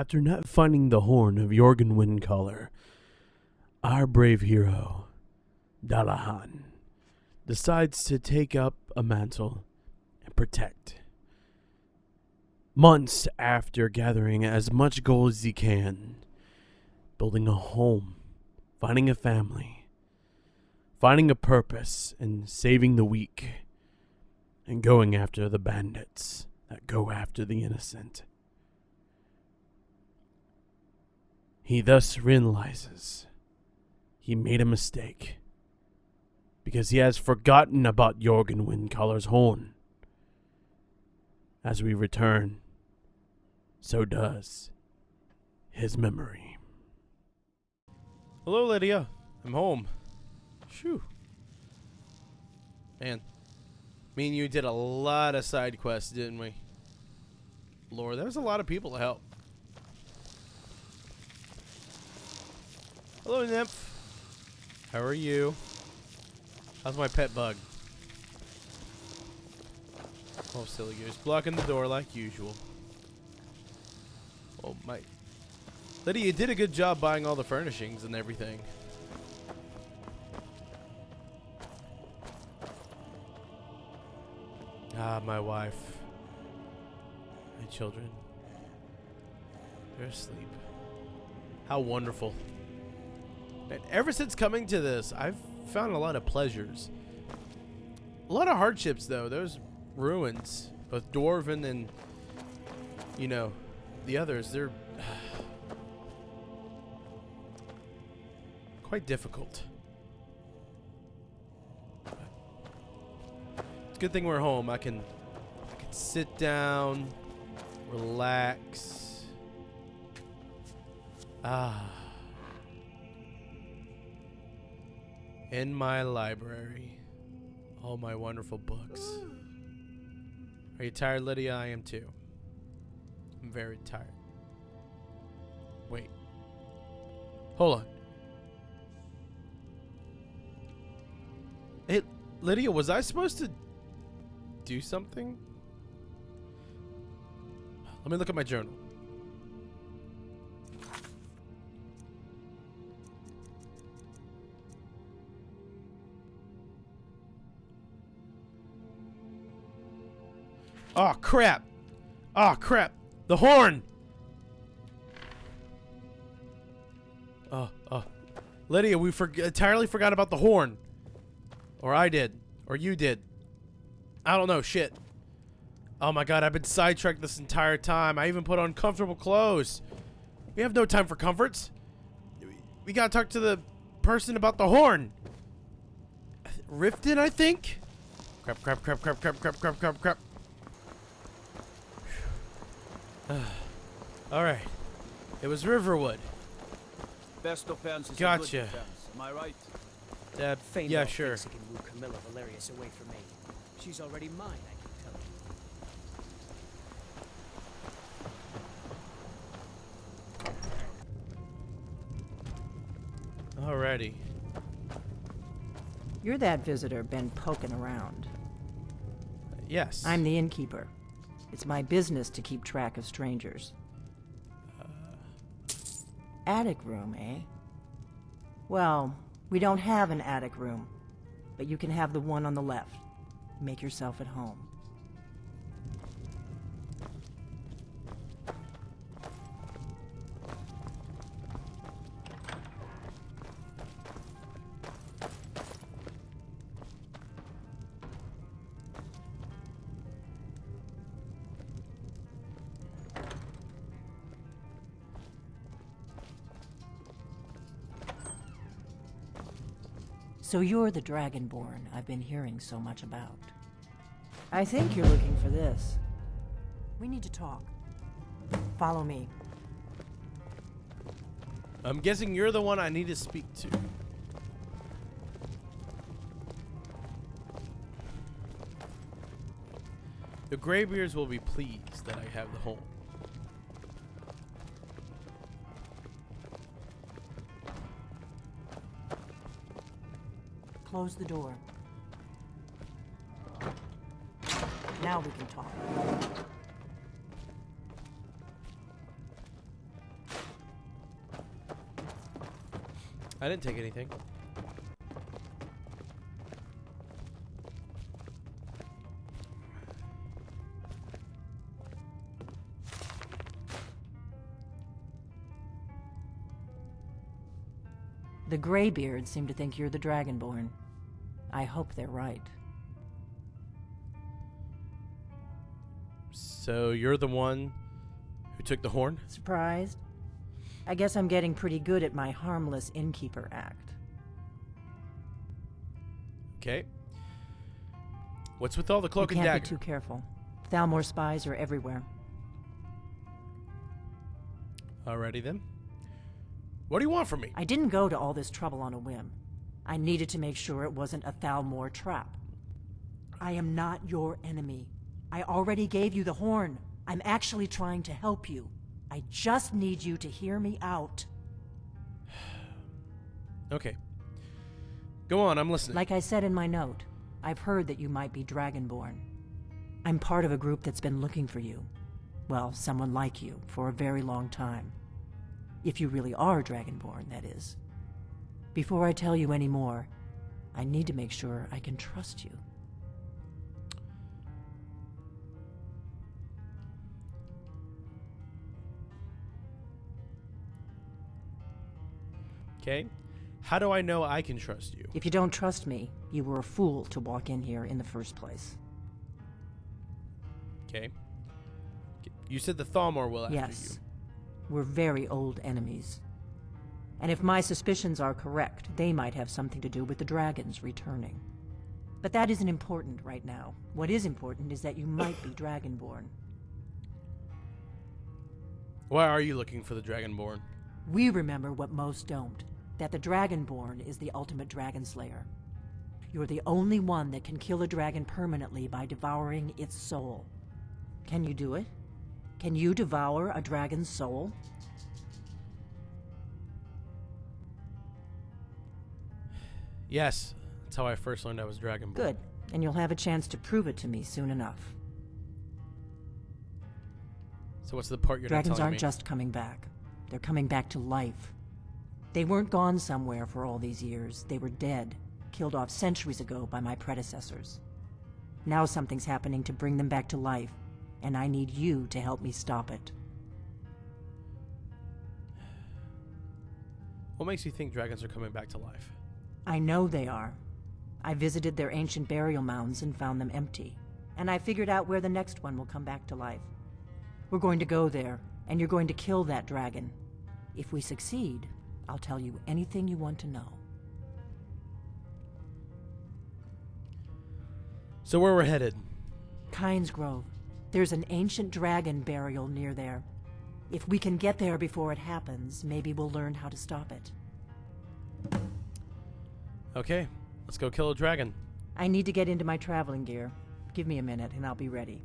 after not finding the horn of Jorgen Windcaller, our brave hero, Dalohan, decides to take up a mantle and protect. Months after gathering as much gold as he can, building a home, finding a family, finding a purpose, and saving the weak, and going after the bandits that go after the innocent. He thus realizes he made a mistake because he has forgotten about Jorgen Windcaller's horn. As we return, so does his memory. Hello, Lydia. I'm home. Shoo. Man, me and you did a lot of side quests, didn't we? Lord, there was a lot of people to help. Hello, Nymph. How are you? How's my pet bug? Oh, silly goose. Blocking the door like usual. Oh, my. Lydia, you did a good job buying all the furnishings and everything. Ah, my wife. My children. They're asleep. How wonderful. And ever since coming to this, I've found a lot of pleasures. A lot of hardships, though. Those ruins, both Dwarven and, you know, the others, they're quite difficult. It's a good thing we're home. I can sit down, relax. In my library, all my wonderful books. Are you tired, Lydia? I am too. I'm very tired. Wait. Hold on. Hey, Lydia, was I supposed to do something? Let me look at my journal. Oh, crap. Oh, crap. The horn. Lydia, we entirely forgot about the horn. Or I did. Or you did. I don't know. Shit. Oh, my God. I've been sidetracked this entire time. I even put on comfortable clothes. We have no time for comforts. We gotta talk to the person about the horn. Riften, I think? Crap, crap, crap, crap, crap, crap, crap, crap, crap. Alright. It was Riverwood. Best defense is Gotcha. a good defense. Am I right? Yeah, sure. Thinks he can woo Camilla Valerius away from me. She's already mine, I can tell you. Alrighty. You're that visitor been poking around. Yes. I'm the innkeeper. It's my business to keep track of strangers. Attic room, eh? Well, we don't have an attic room, but you can have the one on the left. Make yourself at home. So you're the Dragonborn I've been hearing so much about. I think you're looking for this. We need to talk. Follow me. I'm guessing you're the one I need to speak to. The Greybeards will be pleased that I have the home. Close the door. Now we can talk. I didn't take anything. The Greybeards seem to think you're the Dragonborn. I hope they're right. So you're the one who took the horn? Surprised? I guess I'm getting pretty good at my harmless innkeeper act. Okay. What's with all the cloak You and can't dagger? be too careful. Thalmor spies are everywhere. Alrighty then. What do you want from me? I didn't go to all this trouble on a whim. I needed to make sure it wasn't a Thalmor trap. I am not your enemy. I already gave you the horn. I'm actually trying to help you. I just need you to hear me out. Okay. Go on, I'm listening. Like I said in my note, I've heard that you might be Dragonborn. I'm part of a group that's been looking for you. Well, someone like you, for a very long time. If you really are Dragonborn, that is. Before I tell you any more, I need to make sure I can trust you. Okay. How do I know I can trust you? If you don't trust me, you were a fool to walk in here in the first place. Okay. You said the Thalmor will after Yes. you. We're very old enemies. And if my suspicions are correct, they might have something to do with the dragons returning. But that isn't important right now. What is important is that you might be Dragonborn. Why are you looking for the Dragonborn? We remember what most don't, that the Dragonborn is the ultimate dragon slayer. You're the only one that can kill a dragon permanently by devouring its soul. Can you do it? Can you devour a dragon's soul? Yes. That's how I first learned I was Dragonborn. Good, and you'll have a chance to prove it to me soon enough. So what's the part you're Dragons not telling aren't me? just coming back. They're coming back to life. They weren't gone somewhere for all these years. They were dead, killed off centuries ago by my predecessors. Now something's happening to bring them back to life, and I need you to help me stop it. What makes you think dragons are coming back to life? I know they are. I visited their ancient burial mounds and found them empty. And I figured out where the next one will come back to life. We're going to go there, and you're going to kill that dragon. If we succeed, I'll tell you anything you want to know. So where we're headed? Kynes Grove. There's an ancient dragon burial near there. If we can get there before it happens, maybe we'll learn how to stop it. Okay, let's go kill a dragon. I need to get into my traveling gear. Give me a minute and I'll be ready.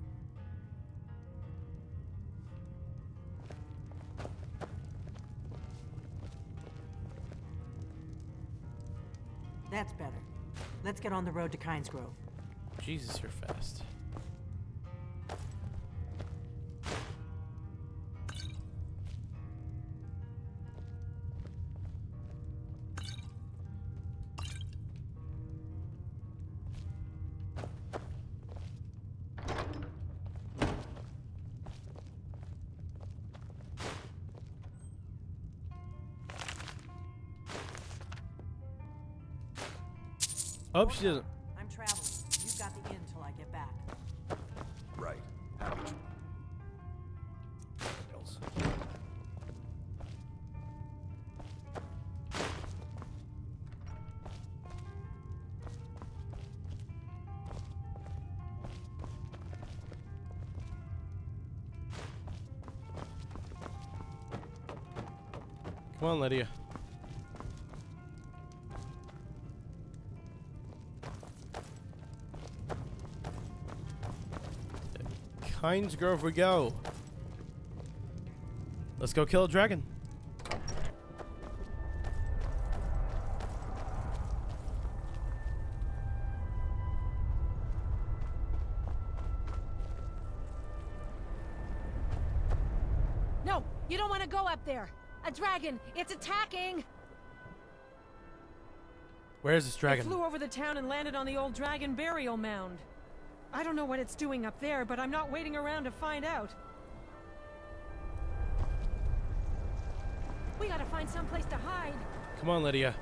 That's better. Let's get on the road to Kynes Grove. Jesus, you're fast. Oh, she doesn't. I'm traveling. You've got the inn till I get back. Right. Happy to. Else. Come on, Lydia. Kynes Grove we go. Let's go kill a dragon. No, you don't want to go up there. A dragon, it's attacking. Where is this It dragon? flew over the town and landed on the old dragon burial mound. I don't know what it's doing up there, but I'm not waiting around to find out. We gotta find someplace to hide. Come on, Lydia.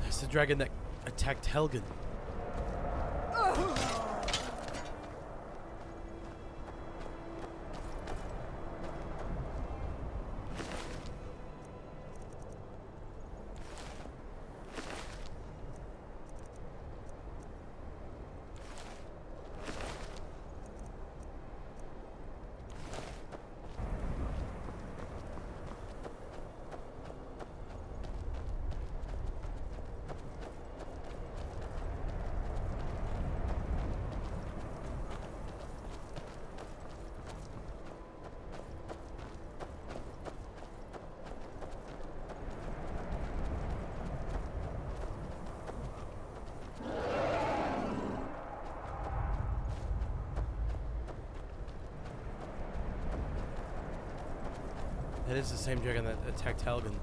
That's the dragon that attacked Helgen. That is the same dragon that attacked Helgen.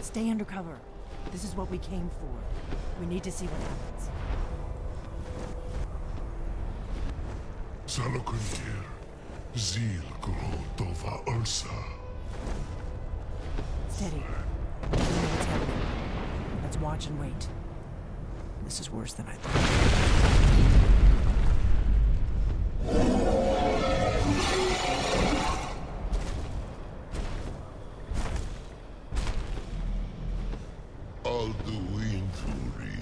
Stay under cover. This is what we came for. We need to see what happens. Salokunir, Zil Grotova Ursa. Steady. We know what's happening. Let's watch and wait. This is worse than I thought. Alduinturi,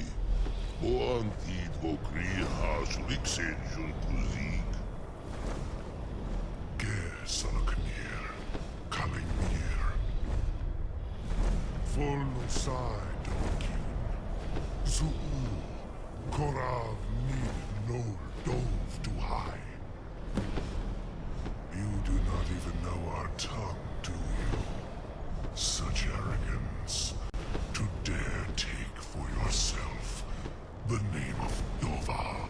Boantid Vokriha Suliksenjun Kuzik. Ger Salokunir, Kalimir. Volnusai Dokin. Zuu, Korav Nid Nol Dove to high. You do not even know our tongue, do you? Such arrogance. To dare take for yourself the name of Dova.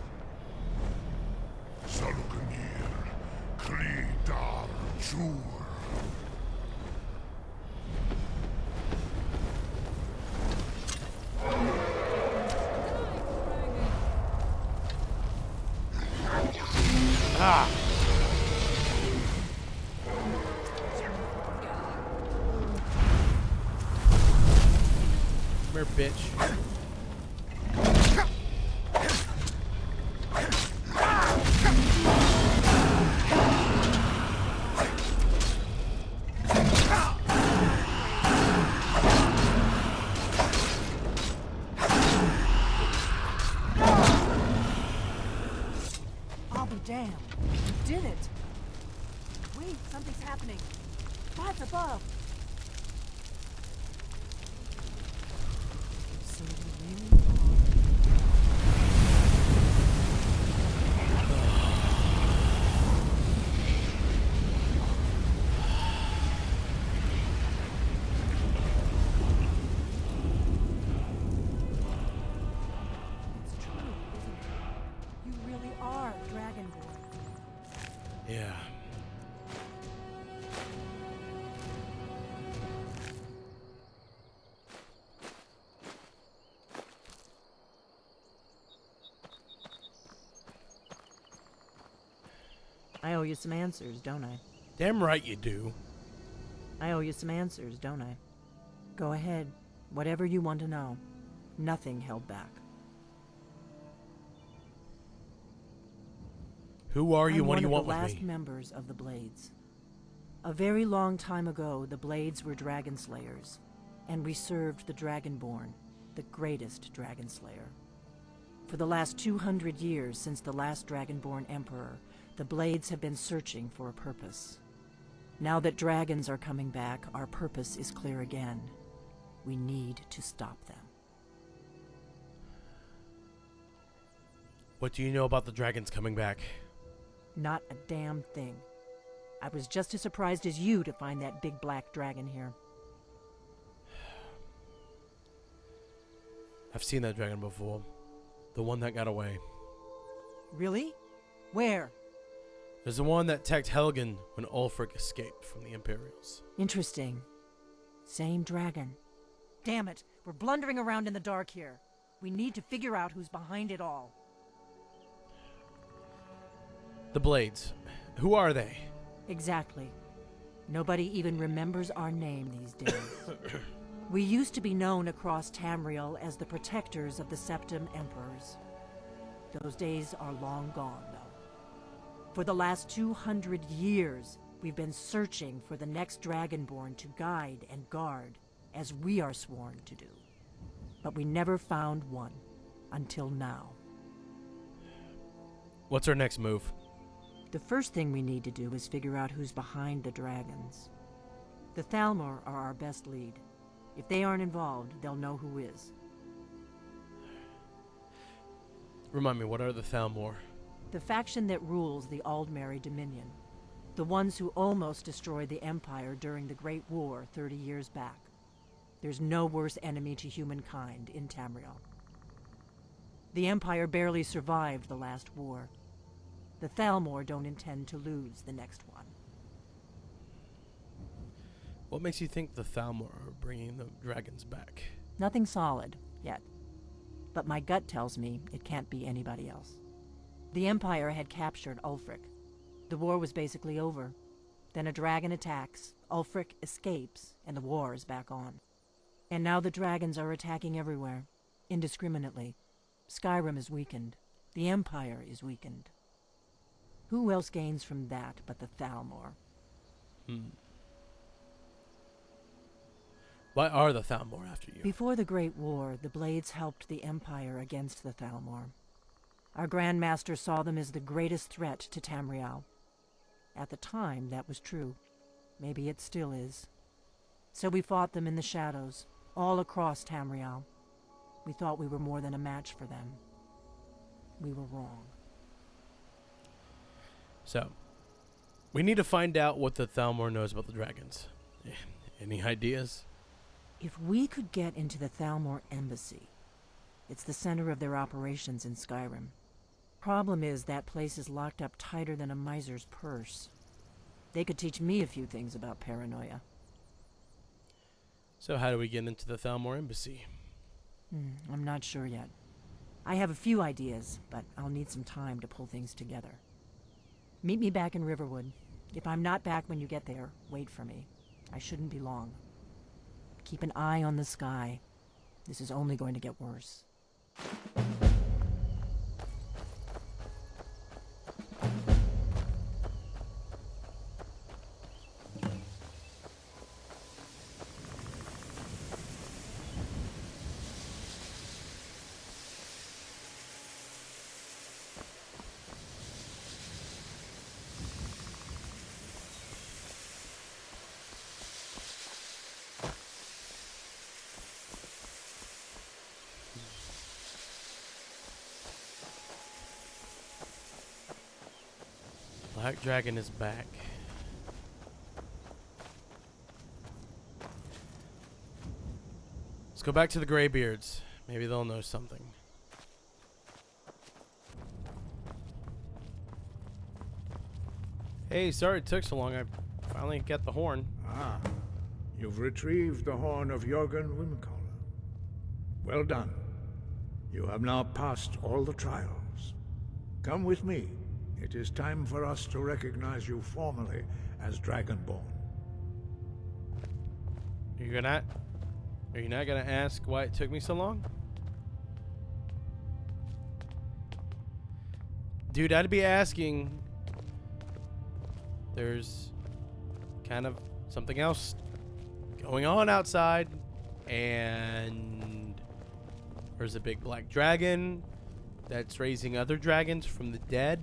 Salokunir, Kridar Jur. Ah! Come here, bitch. I'll be damned. You did it. Wait, something's happening. What's above? So you really It's true, isn't it? You really are Dragonborn. Yeah. I owe you some answers, don't I? Damn right you do. I owe you some answers, don't I? Go ahead. Whatever you want to know. Nothing held back. Who are you? I'm What do you one want of the with last me? members of the Blades. A very long time ago, the Blades were dragon slayers, and we served the Dragonborn, the greatest dragon slayer. For the last 200 years since the last Dragonborn Emperor, the Blades have been searching for a purpose. Now that dragons are coming back, our purpose is clear again. We need to stop them. What do you know about the dragons coming back? Not a damn thing. I was just as surprised as you to find that big black dragon here. I've seen that dragon before. The one that got away. Really? Where? There's the one that attacked Helgen when Ulfric escaped from the Imperials. Interesting. Same dragon. Damn it, we're blundering around in the dark here. We need to figure out who's behind it all. The Blades. Who are they? Exactly. Nobody even remembers our name these days. We used to be known across Tamriel as the protectors of the Septim Emperors. Those days are long gone, though. For the last 200 years, we've been searching for the next Dragonborn to guide and guard, as we are sworn to do. But we never found one, until now. What's our next move? The first thing we need to do is figure out who's behind the dragons. The Thalmor are our best lead. If they aren't involved, they'll know who is. Remind me, what are the Thalmor? The faction that rules the Aldmeri Dominion. The ones who almost destroyed the Empire during the Great War 30 years back. There's no worse enemy to humankind in Tamriel. The Empire barely survived the last war. The Thalmor don't intend to lose the next one. What makes you think the Thalmor are bringing the dragons back? Nothing solid, yet. But my gut tells me it can't be anybody else. The Empire had captured Ulfric. The war was basically over. Then a dragon attacks, Ulfric escapes, and the war is back on. And now the dragons are attacking everywhere, indiscriminately. Skyrim is weakened. The Empire is weakened. Who else gains from that but the Thalmor? Why are the Thalmor after you? Before the Great War, the Blades helped the Empire against the Thalmor. Our Grand Master saw them as the greatest threat to Tamriel. At the time, that was true. Maybe it still is. So we fought them in the shadows, all across Tamriel. We thought we were more than a match for them. We were wrong. So, we need to find out what the Thalmor knows about the dragons. Any ideas? If we could get into the Thalmor embassy, it's the center of their operations in Skyrim. Problem is, that place is locked up tighter than a miser's purse. They could teach me a few things about paranoia. So how do we get into the Thalmor embassy? I'm not sure yet. I have a few ideas, but I'll need some time to pull things together. Meet me back in Riverwood. If I'm not back when you get there, wait for me. I shouldn't be long. Keep an eye on the sky. This is only going to get worse. Black Dragon is back. Let's go back to the Greybeards. Maybe they'll know something. Hey, sorry it took so long. I finally got the horn. Ah, you've retrieved the horn of Jörgen Windcaller. Well done. You have now passed all the trials. Come with me. It is time for us to recognize you formally as Dragonborn. Are you not gonna ask why it took me so long? Dude, I'd be asking. There's kind of something else going on outside, and there's a big black dragon. that's raising other dragons from the dead.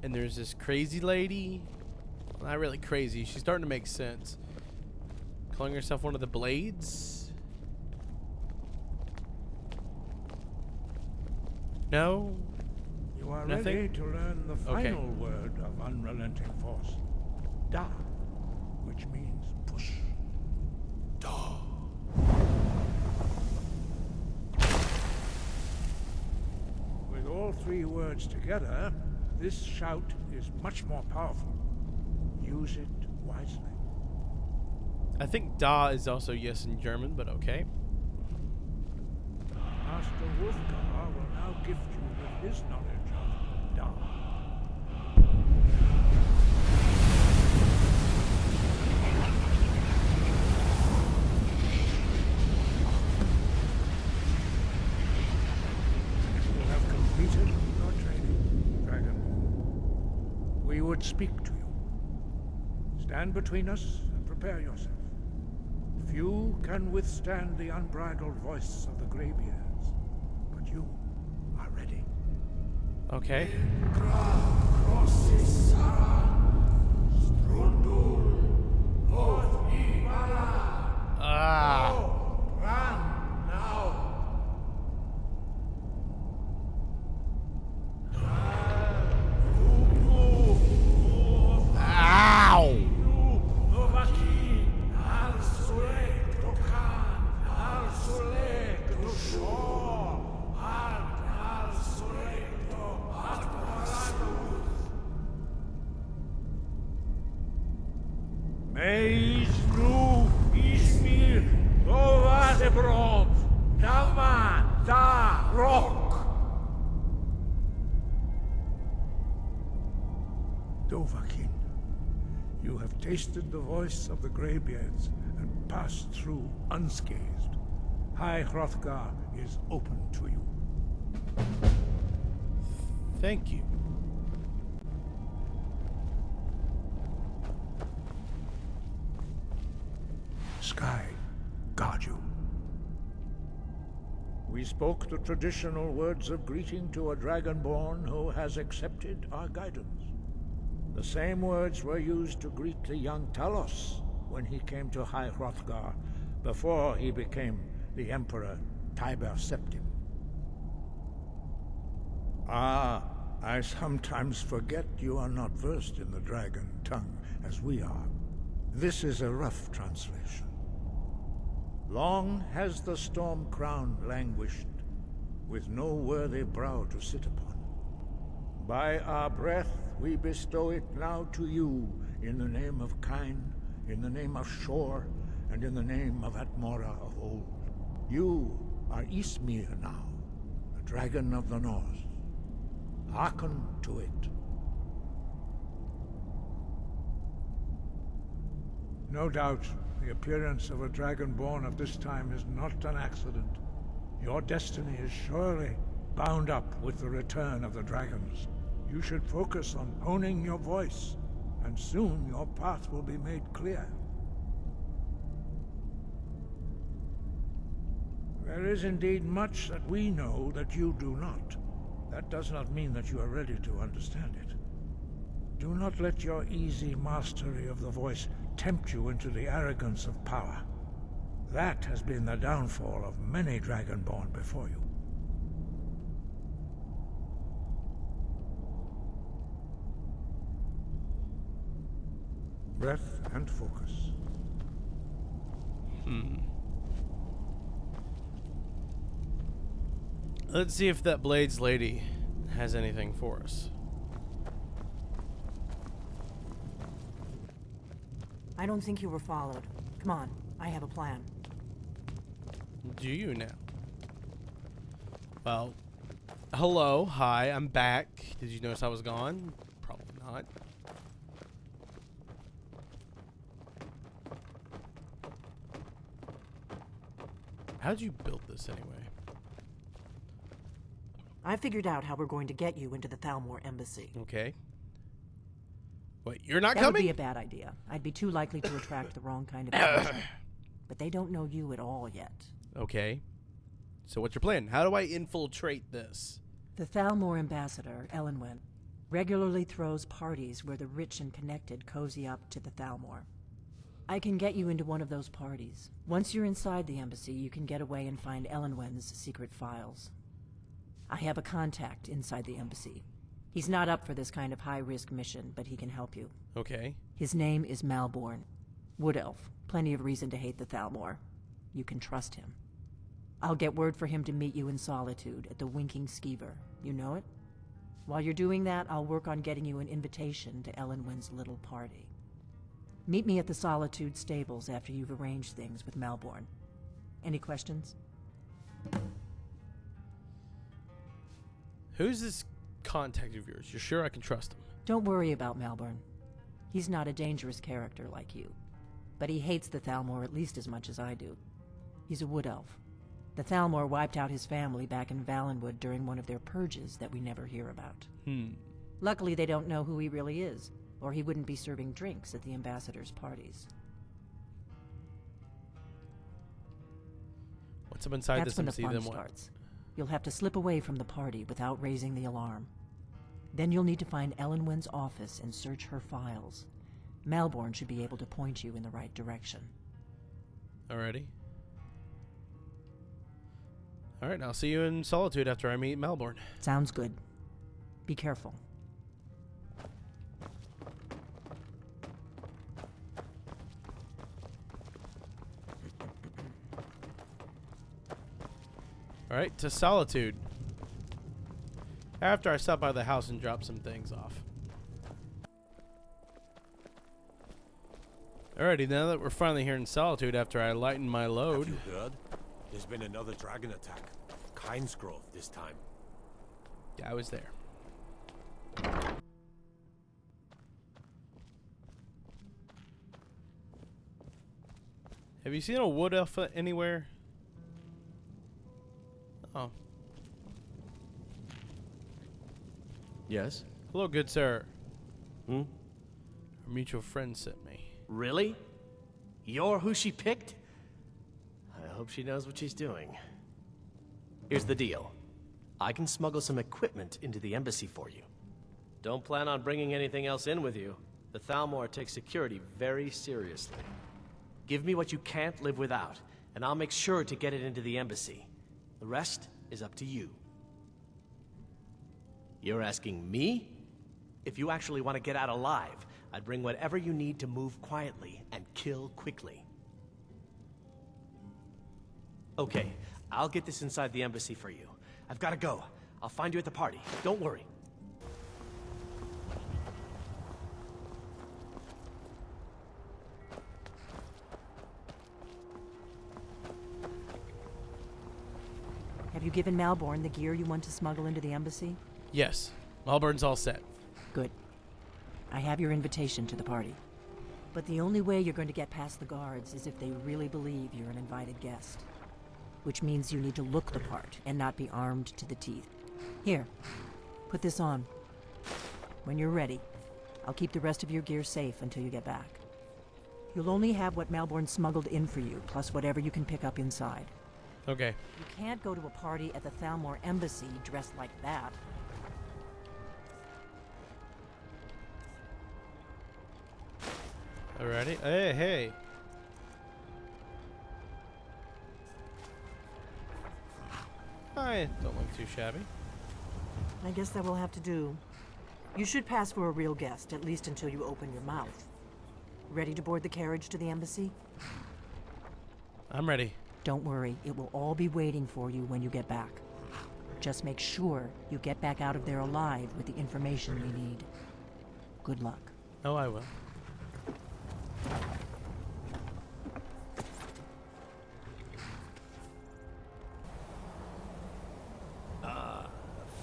And there's this crazy lady. Well, not really crazy. She's starting to make sense. Calling herself one of the Blades? No? You are Nothing? ready to learn the final word of unrelenting force. Da, which means push. Da. With all three words together, this shout is much more powerful. Use it wisely. I think Da is also yes in German, but okay. Master Wolfgar will now gift you with his knowledge of Da. You have completed your training, Dragonborn. We would speak to you. Stand between us and prepare yourself. Few can withstand the unbridled voice of the Greybeards, but you are ready. Okay. Ah. Ow! Meis nu ismir Dovadebrom Dama da Rock. Dovahkiin, you have tasted the voice of the Greybeards and passed through unscathed. High Hrothgar is open to you. Thank you. Sky guard you. We spoke the traditional words of greeting to a Dragonborn who has accepted our guidance. The same words were used to greet the young Talos when he came to High Hrothgar before he became the Emperor Tiber Septim. Ah, I sometimes forget you are not versed in the dragon tongue as we are. This is a rough translation. Long has the storm crown languished, with no worthy brow to sit upon. By our breath we bestow it now to you, in the name of Kyne, in the name of Shor, and in the name of Atmora of old. You are Ysmir now, the dragon of the north. Hearken to it. No doubt, the appearance of a Dragonborn of this time is not an accident. Your destiny is surely bound up with the return of the dragons. You should focus on honing your voice, and soon your path will be made clear. There is indeed much that we know that you do not. That does not mean that you are ready to understand it. Do not let your easy mastery of the voice tempt you into the arrogance of power. That has been the downfall of many Dragonborn before you. Breath and focus. Let's see if that Blades lady has anything for us. I don't think you were followed. Come on, I have a plan. Do you now? Well, hello, hi, I'm back. Did you notice I was gone? Probably not. How'd you build this anyway? I figured out how we're going to get you into the Thalmor embassy. Okay. Wait, you're not That would coming? be a bad idea. I'd be too likely to attract the wrong kind of attention. But they don't know you at all yet. Okay. So what's your plan? How do I infiltrate this? The Thalmor ambassador, Elenwen, regularly throws parties where the rich and connected cozy up to the Thalmor. I can get you into one of those parties. Once you're inside the embassy, you can get away and find Elenwen's secret files. I have a contact inside the embassy. He's not up for this kind of high-risk mission, but he can help you. Okay. His name is Malborn. Wood Elf. Plenty of reason to hate the Thalmor. You can trust him. I'll get word for him to meet you in Solitude at the Winking Skeever. You know it? While you're doing that, I'll work on getting you an invitation to Elenwen's little party. Meet me at the Solitude stables after you've arranged things with Malborn. Any questions? Who's this contact of yours? You're sure I can trust him? Don't worry about Malborn. He's not a dangerous character like you. But he hates the Thalmor at least as much as I do. He's a wood elf. The Thalmor wiped out his family back in Valenwood during one of their purges that we never hear about. Luckily, they don't know who he really is, or he wouldn't be serving drinks at the ambassador's parties. Once I'm inside That's this when the embassy, fun then what? starts. You'll have to slip away from the party without raising the alarm. Then you'll need to find Elenwen's office and search her files. Malborn should be able to point you in the right direction. Alrighty. Alright, I'll see you in Solitude after I meet Malborn. Sounds good. Be careful. Alright, to Solitude. After I stop by the house and drop some things off. Alrighty, now that we're finally here in Solitude after I lighten my load. Have you heard? There's been another dragon attack. Kynesgrove this time. Yeah, I was there. Have you seen a wood elf anywhere? Oh. Yes? Hello, good sir. Hmm? Our mutual friend sent me. Really? You're who she picked? I hope she knows what she's doing. Here's the deal. I can smuggle some equipment into the embassy for you. Don't plan on bringing anything else in with you. The Thalmor takes security very seriously. Give me what you can't live without, and I'll make sure to get it into the embassy. The rest is up to you. You're asking me? If you actually want to get out alive, I'd bring whatever you need to move quietly and kill quickly. Okay, I'll get this inside the embassy for you. I've got to go. I'll find you at the party. Don't worry. Have you given Malborn the gear you want to smuggle into the embassy? Yes, Malborn's all set. Good. I have your invitation to the party. But the only way you're going to get past the guards is if they really believe you're an invited guest. Which means you need to look the part and not be armed to the teeth. Here, put this on. When you're ready, I'll keep the rest of your gear safe until you get back. You'll only have what Malborn smuggled in for you, plus whatever you can pick up inside. Okay. You can't go to a party at the Thalmor embassy dressed like that. Alrighty. Hey, hey. I don't look too shabby. I guess that will have to do. You should pass for a real guest, at least until you open your mouth. Ready to board the carriage to the embassy? I'm ready. Don't worry, it will all be waiting for you when you get back. Just make sure you get back out of there alive with the information we need. Good luck. Oh, I will.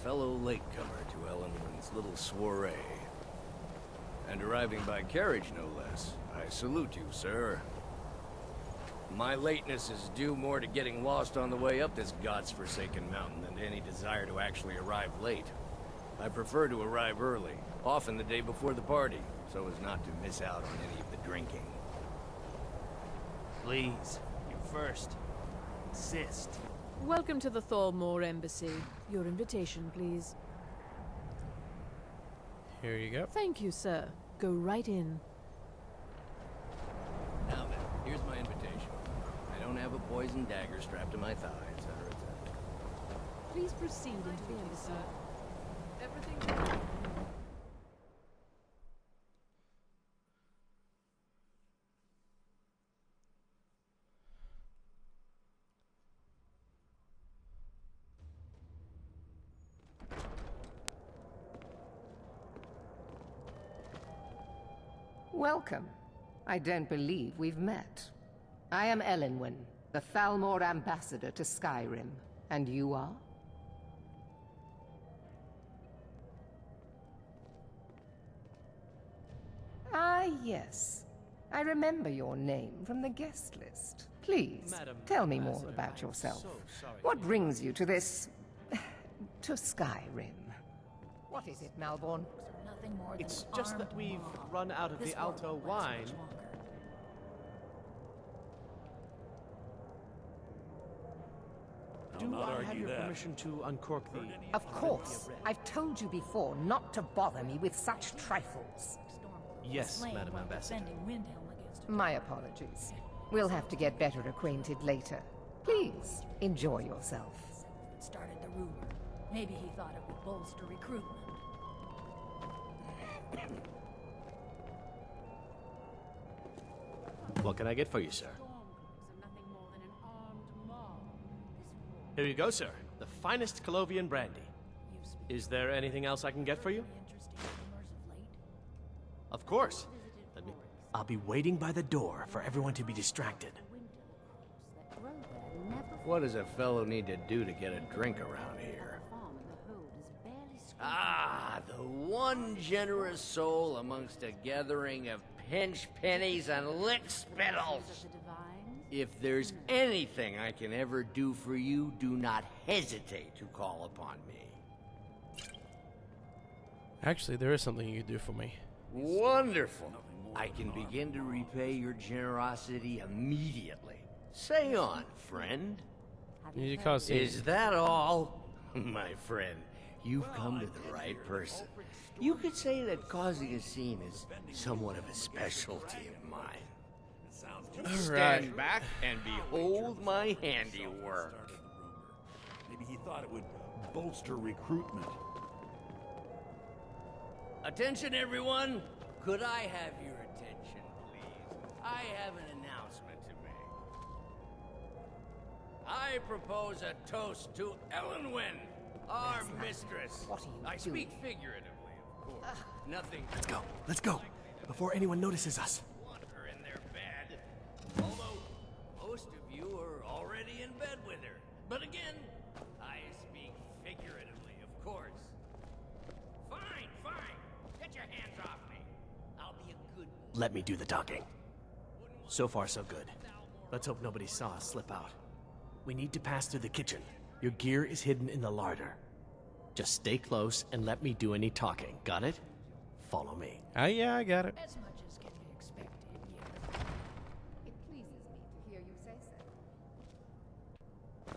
Fellow latecomer to Elenwen's little soiree. And arriving by carriage, no less. I salute you, sir. My lateness is due more to getting lost on the way up this god's-forsaken mountain than to any desire to actually arrive late. I prefer to arrive early, often the day before the party, so as not to miss out on any of the drinking. Please, you first. Insist. Welcome to the Thalmor Embassy. Your invitation, please. Here you go. Thank you, sir. Go right in. Now then, here's my invitation. I don't have a poison dagger strapped to my thigh, etc., etc. Please proceed into the embassy. Everything. Welcome. I don't believe we've met. I am Elenwen, the Thalmor ambassador to Skyrim. And you are? Ah, yes. I remember your name from the guest list. Please, tell me more about yourself. What brings you to this... to Skyrim? What is it, Malborn? It's just that we've run out of the Alto wine. Do I have your permission to uncork the... Of course. I've told you before not to bother me with such trifles. Yes, Madam Ambassador. My apologies. We'll have to get better acquainted later. Please, enjoy yourself. Started the rumor. Maybe he thought it would bolster recruitment. What can I get for you, sir? Here you go, sir. The finest Colovian brandy. Is there anything else I can get for you? Of course. I'll be waiting by the door for everyone to be distracted. What does a fellow need to do to get a drink around here? Ah, the one generous soul amongst a gathering of pinch pennies and lick spittles. If there's anything I can ever do for you, do not hesitate to call upon me. Actually, there is something you can do for me. Wonderful. I can begin to repay your generosity immediately. Say on, friend. Is that all? My friend, you've come to the right person. You could say that causing a scene is somewhat of a specialty of mine. Stand back and behold my handiwork. Maybe he thought it would bolster recruitment. Attention, everyone! Could I have your attention, please? I have an announcement to make. I propose a toast to Elenwen, our mistress. What are you I doing? speak figuratively, of course. Nothing. Let's go, before anyone notices us. Want her in their bed. Although most of you are already in bed with her. But again, I speak figuratively, of course. Fine, fine. Get your hands off me. I'll be a good boy. Let me do the talking. So far, so good. Let's hope nobody saw us slip out. We need to pass through the kitchen. Your gear is hidden in the larder. Just stay close and let me do any talking. Got it? Follow me. Yeah, I got it. As much as can be expected, yes. It pleases me to hear you say so.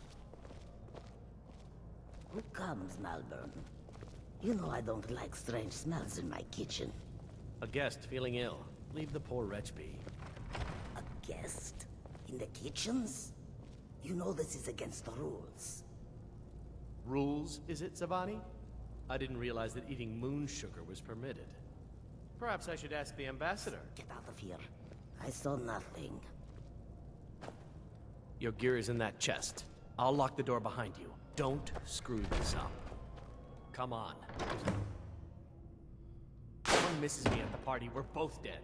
Who comes, Malborn? You know I don't like strange smells in my kitchen. A guest feeling ill. Leave the poor wretch be. A guest? In the kitchens? You know this is against the rules. Rules, is it, Zavani? I didn't realize that eating moon sugar was permitted. Perhaps I should ask the ambassador. Get out of here. I saw nothing. Your gear is in that chest. I'll lock the door behind you. Don't screw this up. Come on. If someone misses me at the party, we're both dead.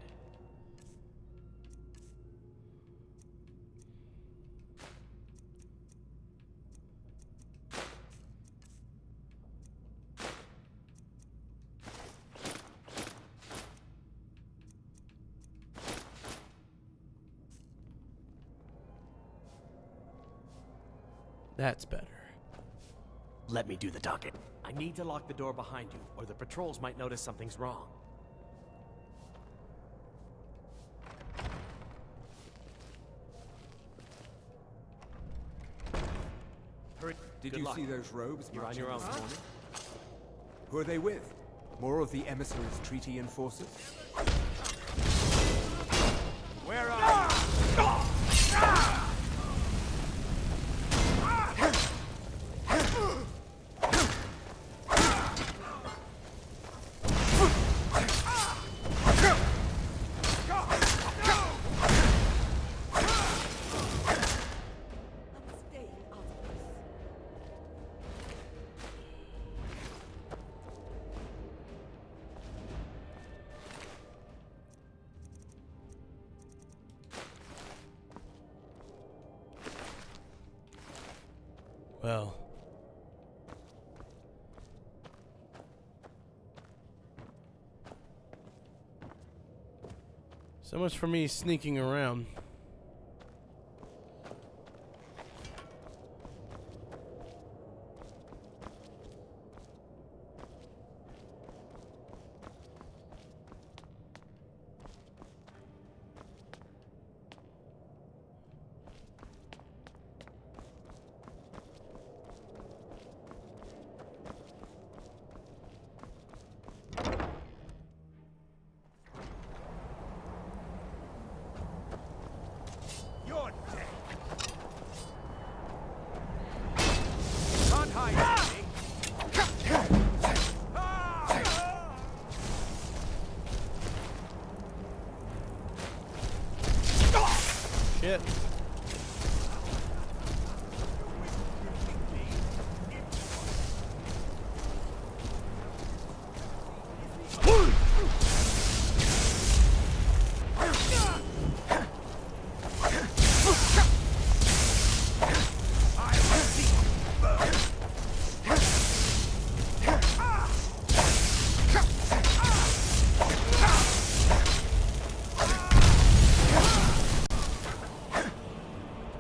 That's better. Let me do the talking. I need to lock the door behind you, or the patrols might notice something's wrong. Did Good you luck. see those rogues You're on marching your own. this morning? Who are they with? More of the emissaries' treaty enforcers? Where are you? Well. So much for me sneaking around. You're dead. Can't hide from me. Shit.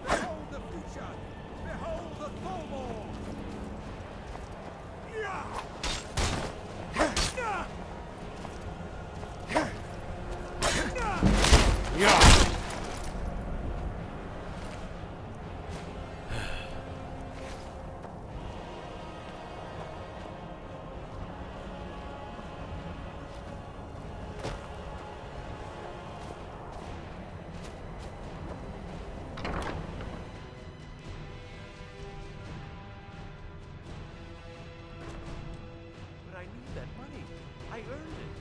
Behold the future! Behold the Thalmor! Yeah. But I need that money. I earned it.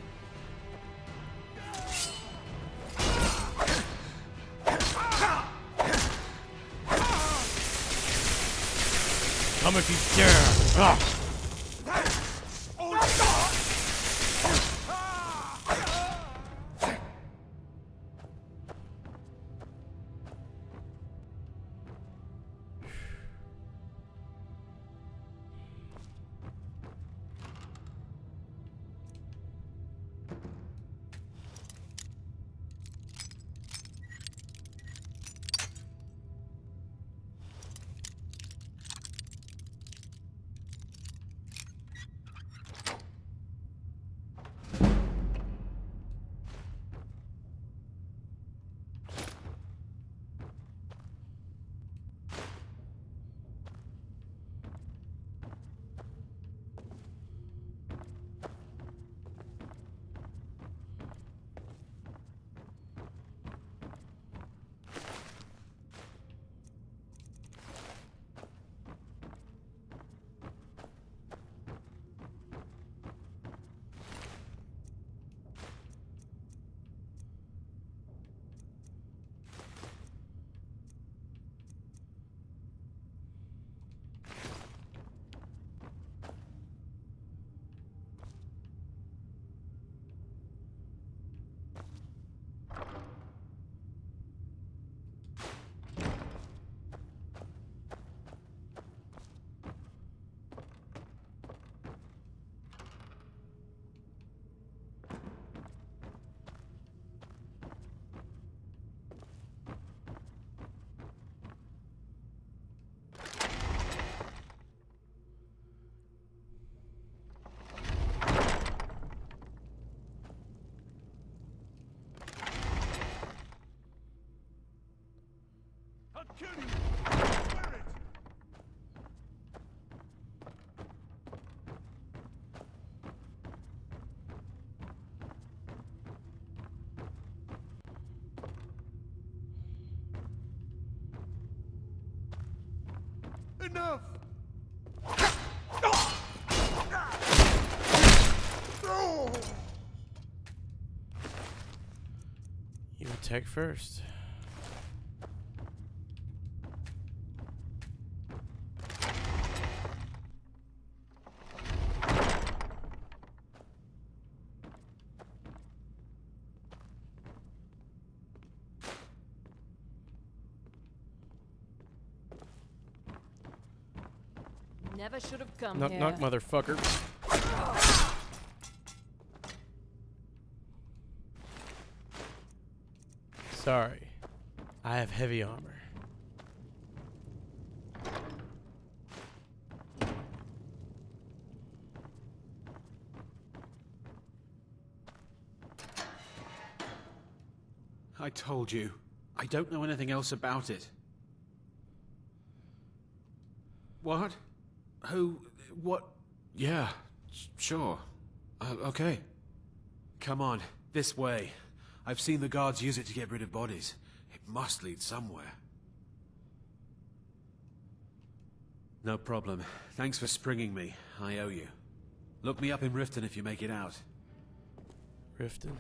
Come if you dare. Ah. I'll kill you! Wear it! enough! You attack first. Never should have come Knock, here. knock, motherfucker. Sorry. I have heavy armor. I told you. I don't know anything else about it. What? Who? What? Yeah, sure. Okay. Come on, this way. I've seen the guards use it to get rid of bodies. It must lead somewhere. No problem. Thanks for springing me. I owe you. Look me up in Riften if you make it out. Riften.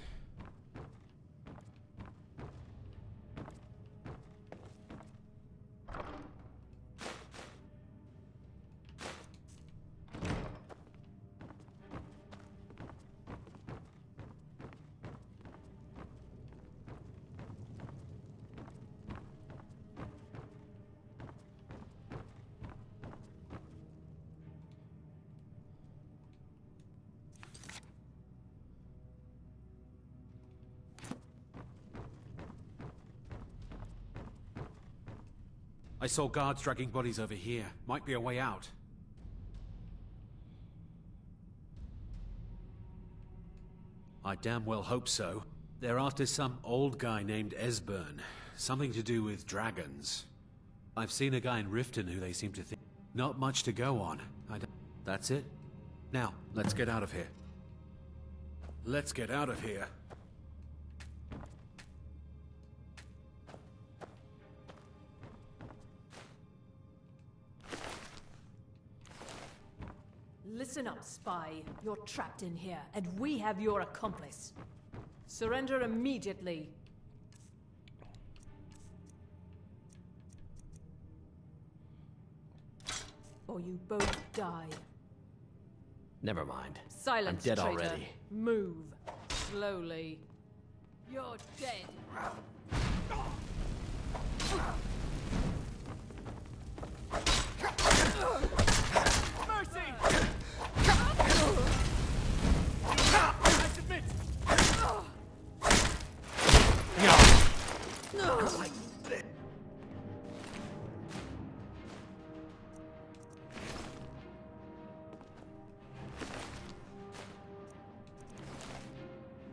I saw guards dragging bodies over here. Might be a way out. I damn well hope so. They're after some old guy named Esbern. Something to do with dragons. I've seen a guy in Riften who they seem to think... Not much to go on. That's it? Now, let's get out of here. Let's get out of here. Listen up, spy. You're trapped in here, and we have your accomplice. Surrender immediately. Or you both die. Never mind. Silence, I'm dead traitor. already. Move. Slowly. You're dead. Mercy! I submit!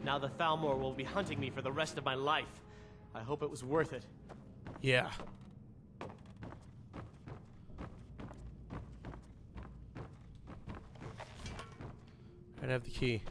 Now the Thalmor will be hunting me for the rest of my life. I hope it was worth it. Yeah. I'd have the key.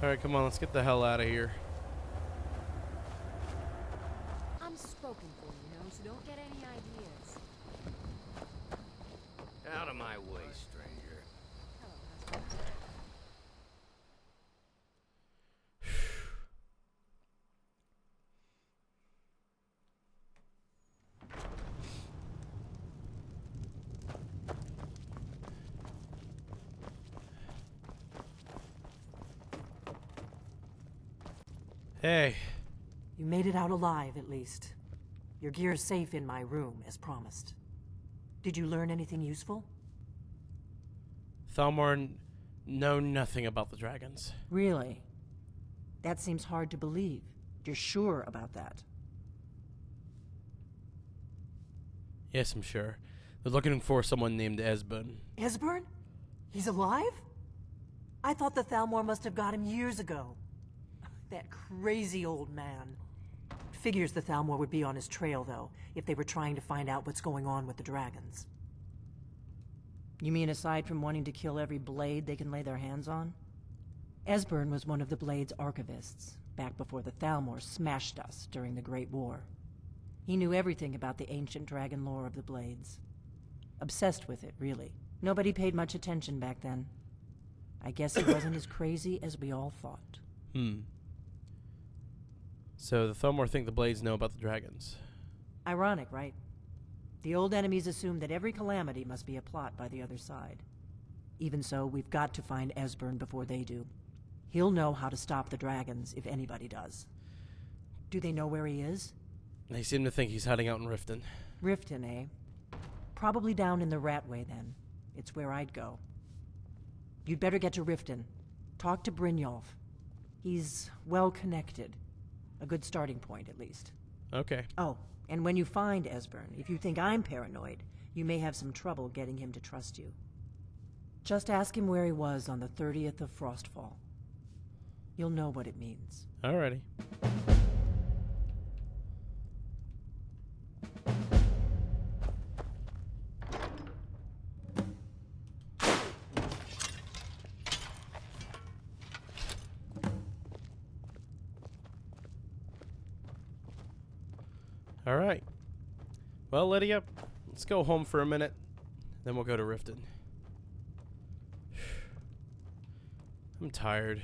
Alright, come on, let's get the hell out of here. I'm spoken for, you know, so don't get any ideas. Out of my way, stranger. Hey. You made it out alive, at least. Your gear's safe in my room, as promised. Did you learn anything useful? Thalmor know nothing about the dragons. Really? That seems hard to believe. You're sure about that? Yes, I'm sure. They're looking for someone named Esbern. Esbern? He's alive? I thought the Thalmor must have got him years ago. That crazy old man. Figures the Thalmor would be on his trail, though, if they were trying to find out what's going on with the dragons. You mean aside from wanting to kill every blade they can lay their hands on? Esbern was one of the Blade's archivists, back before the Thalmor smashed us during the Great War. He knew everything about the ancient dragon lore of the Blades. Obsessed with it, really. Nobody paid much attention back then. I guess he wasn't as crazy as we all thought. So the Thalmor think the Blades know about the dragons. Ironic, right? The old enemies assume that every calamity must be a plot by the other side. Even so, we've got to find Esbern before they do. He'll know how to stop the dragons, if anybody does. Do they know where he is? They seem to think he's hiding out in Riften. Riften, eh? Probably down in the Ratway, then. It's where I'd go. You'd better get to Riften. Talk to Brynjolf. He's well-connected. A good starting point, at least. Okay. Oh, and when you find Esbern, if you think I'm paranoid, you may have some trouble getting him to trust you. Just ask him where he was on the 30th of Frostfall. You'll know what it means. Alrighty. Alright. Well, Lydia, let's go home for a minute. Then we'll go to Riften. I'm tired.